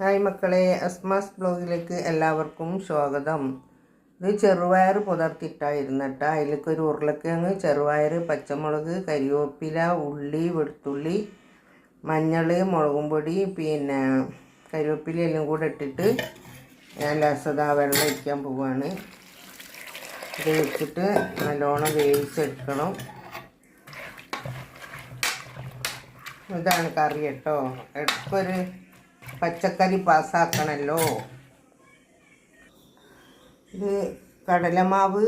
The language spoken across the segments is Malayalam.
ഹായ് മക്കളെ, അസ്മാസ് ബ്ലോഗിലേക്ക് എല്ലാവർക്കും സ്വാഗതം. ഇത് ചെറുപയർ പുതർത്തിട്ടായിരുന്നു കേട്ടോ. അതിലേക്ക് ഒരു ഉരുളക്കിഴങ്ങ്, ചെറുപയർ, പച്ചമുളക്, കരിവേപ്പില, ഉള്ളി, വെളുത്തുള്ളി, മഞ്ഞൾ, മുളകും പൊടി, പിന്നെ കരിവേപ്പില എല്ലാം കൂടെ ഇട്ടിട്ട് ഞാൻ ലേശം വെള്ളം ഒഴിക്കാൻ പോവുകയാണ്. ഇത് വെച്ചിട്ട് നല്ലോണം വേവിച്ചെടുക്കണം. ഇതാണ് കറി കേട്ടോ. ഇടയ്ക്കൊരു പച്ചക്കറി പാസ്സാക്കണമല്ലോ. ഇത് കടലമാവ്,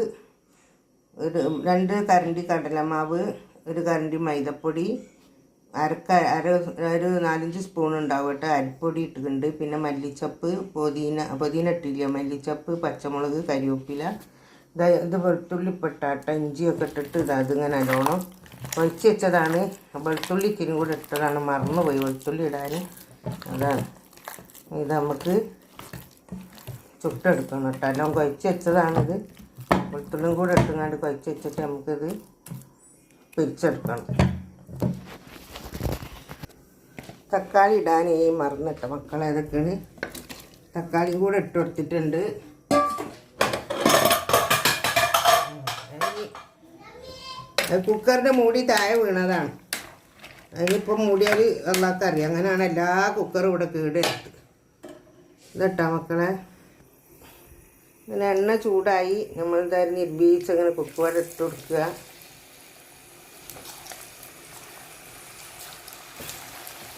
ഒരു 2 കരണ്ടി കടലമാവ്, 1 കരണ്ടി മൈദപ്പൊടി, ഒരു 4-5 സ്പൂൺ ഉണ്ടാവും കേട്ടോ. അരിപ്പൊടി ഇട്ടിട്ടുണ്ട്. പിന്നെ മല്ലിച്ചപ്പ്, പുതിന ഇട്ടില്ല, മല്ലിച്ചപ്പ്, പച്ചമുളക്, കരിവേപ്പില, ഇത് വെളുത്തുള്ളി ഇട്ടാട്ടോ. ഇഞ്ചിയൊക്കെ ഇട്ടിട്ട് അതിങ്ങനെ നല്ലോണം ഒഴിച്ച് വെച്ചതാണ്. വെളുത്തുള്ളി ഇച്ചിരി കൂടെ ഇട്ടതാണ്, മറന്നുപോയി വെളുത്തുള്ളി ഇടാൻ. അതാണ് ഇത് നമുക്ക് ചുട്ടെടുക്കണം കേട്ടോ. എല്ലാം കുഴച്ച് വെച്ചതാണിത്. വെളുത്തുള്ളിയും കൂടെ ഇട്ടുങ്ങാണ്ട് കുഴച്ച് വെച്ചിട്ട് നമുക്കിത് പിരിച്ചെടുക്കണം. തക്കാളി ഇടാൻ മറന്നിട്ട മക്കളെ. ഇതൊക്കെയാണ് തക്കാളിയും കൂടെ ഇട്ട് കൊടുത്തിട്ടുണ്ട്. കുക്കറിൻ്റെ മൂടി താഴെ വീണതാണ്. അതിനിപ്പം മൂടിയാൽ എല്ലാവർക്കും അറിയാം. അങ്ങനെയാണ് എല്ലാ കുക്കറും ഇവിടെ കേടെടുത്ത്. ഇതട്ടാ മക്കളെ. ഇങ്ങനെ എണ്ണ ചൂടായി. നമ്മളിതായിരുന്നു നിർബീച്ച് അങ്ങനെ കുക്കുവാട് ഇട്ട് കൊടുക്കുക.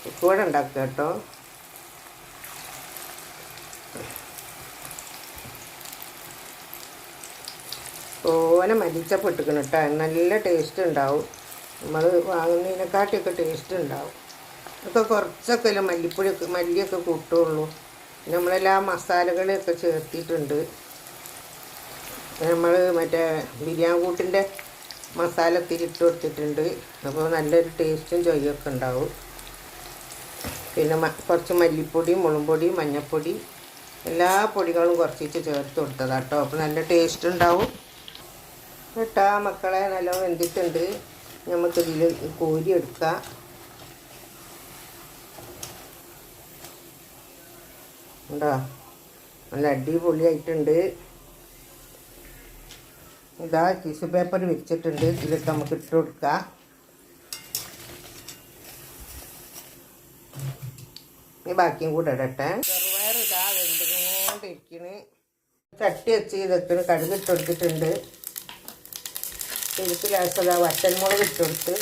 കുക്കുവാട് ഉണ്ടാക്കുക കേട്ടോ. ഓനെ മല്ലിച്ചപ്പിട്ടിക്കണം കേട്ടോ. നല്ല ടേസ്റ്റ് ഉണ്ടാവും. നമ്മൾ വാങ്ങുന്നതിനെക്കാട്ടിയൊക്കെ ടേസ്റ്റ് ഉണ്ടാവും. ഇതൊക്കെ കുറച്ചൊക്കെ അല്ല മല്ലിയൊക്കെ കൂട്ടുള്ളൂ. നമ്മളെല്ലാ മസാലകളൊക്കെ ചേർത്തിട്ടുണ്ട്. നമ്മൾ മറ്റേ ബിരിയാണി കൂട്ടിൻ്റെ മസാല ഇട്ട് കൊടുത്തിട്ടുണ്ട്. അപ്പോൾ നല്ലൊരു ടേസ്റ്റും ചൊയ്യൊക്കെ ഉണ്ടാവും. പിന്നെ കുറച്ച് മല്ലിപ്പൊടി, മുളക് പൊടി, മഞ്ഞൾപ്പൊടി, എല്ലാ പൊടികളും കുറച്ചിട്ട് ചേർത്ത് കൊടുത്തതാട്ടോ. അപ്പോൾ നല്ല ടേസ്റ്റ് ഉണ്ടാവും കേട്ടാ മക്കളെ. നല്ല വെന്തിട്ടുണ്ട്. നമുക്കിതിൽ കോരി എടുക്കാം. ഉണ്ടോ, നല്ല അടിപൊളിയായിട്ടുണ്ട്. ഇതാ ടിഷ്യൂ പേപ്പർ വെച്ചിട്ടുണ്ട്. ഇതിലൊക്കെ നമുക്ക് ഇട്ട് കൊടുക്കാം. ഈ ബാക്കിയും കൂടെ ഇടട്ടെ. ചെറുപയർ ഇതാ വെന്തുകൊണ്ടിരിക്കണ്. ചട്ടി വെച്ച് ഇതൊക്കെ കടുക് ഇട്ട് കൊടുത്തിട്ടുണ്ട്. ഇതിലേക്ക് ലേശം വറ്റൽമുളക് ഇട്ട് കൊടുത്ത്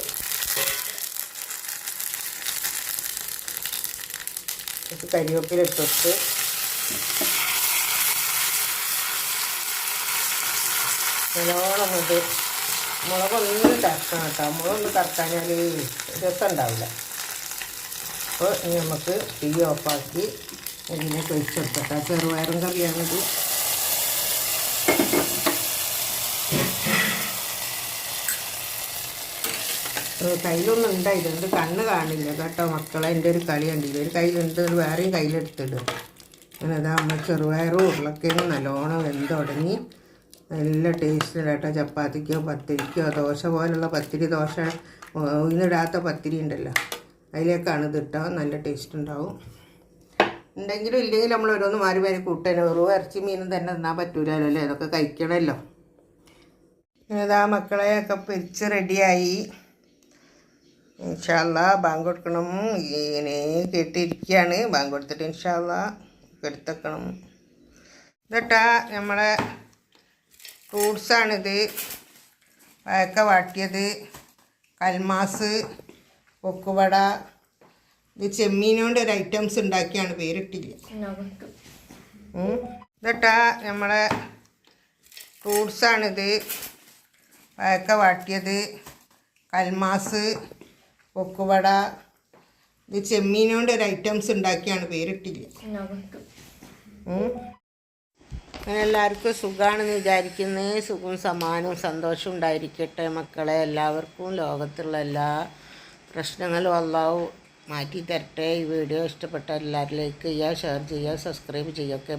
കരിവേപ്പില ഇട്ട് കൊടുത്ത് നല്ലോണം കൊണ്ട് മുളകൊന്നും കറക്കണം കേട്ടോ. മുളകൊന്നും കറക്കാഞ്ഞാൽ രസം ഉണ്ടാവില്ല. അപ്പോൾ ഇനി നമുക്ക് തീ ഓഫാക്കി ഇതിനെ പൊരിച്ചെടുക്കട്ടെ. ചെറുപയറും കറിയാണിത്. കയ്യിലൊന്നും ഉണ്ടായിട്ടുണ്ട്, കണ്ണ് കാണില്ല കേട്ടോ മക്കളെ. എൻ്റെ ഒരു കളി കണ്ടില്ല. ഒരു കയ്യിലുണ്ട്, വേറെയും കയ്യിലെടുത്തിടുക. അങ്ങനെ അതാ നമ്മൾ ചെറുപയറും ഉരുളക്കിഴങ്ങും നല്ലോണം വെന്തുടങ്ങി. നല്ല ടേസ്റ്റ് കേട്ടോ. ചപ്പാത്തിക്കോ പത്തിരിക്കോ ദോശ പോലുള്ള പത്തിരി, ദോശ ഉഴുന്നിടാത്ത പത്തിരി ഉണ്ടല്ലോ, അതിലേക്കാണ് ഇതിട്ടാൽ നല്ല ടേസ്റ്റ് ഉണ്ടാവും. ഉണ്ടെങ്കിലും ഇല്ലെങ്കിലും നമ്മൾ ഓരോന്ന് മാറി മാറി കൂട്ടാനോ. വെറും ഇറച്ചി മീനും തന്നെ തിന്നാൻ പറ്റൂലല്ലോ അല്ലേ. അതൊക്കെ കഴിക്കണമല്ലോ. ഇതാ മക്കളെ ഒക്കെ പൊരിച്ച് റെഡിയായി. ഇൻഷാ അല്ലാ ബാങ്ക് കൊടുക്കണം. ഇങ്ങനെ കേട്ടിരിക്കുകയാണ്. ബാങ്ക് കൊടുത്തിട്ട് ഇൻഷാ അല്ലാ എടുത്തേക്കണം. ഇതട്ടാ നമ്മളെ ഫ്രൂട്ട്സാണിത്. വാഴക്ക വാട്ടിയത്, കൽമാസ്, പൊക്കുവട. ഇത് ചെമ്മീനോണ്ട് ഒരു ഐറ്റംസ് ഉണ്ടാക്കിയാണ്, പേരിട്ടില്ല. ഇതട്ടാ നമ്മളെ ഫ്രൂട്ട്സാണിത്. വാഴക്ക വാട്ടിയത്, കൽമാസ്, പൊക്കുവട. ഇത് ചെമ്മീനോണ്ട് ഒരു ഐറ്റംസ് ഉണ്ടാക്കിയാണ്, പേരിട്ടില്ല. അങ്ങനെ എല്ലാവർക്കും സുഖമാണെന്ന് വിചാരിക്കുന്നത്. സുഖവും സമാനവും സന്തോഷവും ഉണ്ടായിരിക്കട്ടെ മക്കളെ. എല്ലാവർക്കും ലോകത്തുള്ള എല്ലാ പ്രശ്നങ്ങളും അല്ലാഹു മാറ്റി തരട്ടെ. ഈ വീഡിയോ ഇഷ്ടപ്പെട്ട എല്ലാവരും ലൈക്ക് ചെയ്യുക, ഷെയർ ചെയ്യുക, സബ്സ്ക്രൈബ് ചെയ്യുക.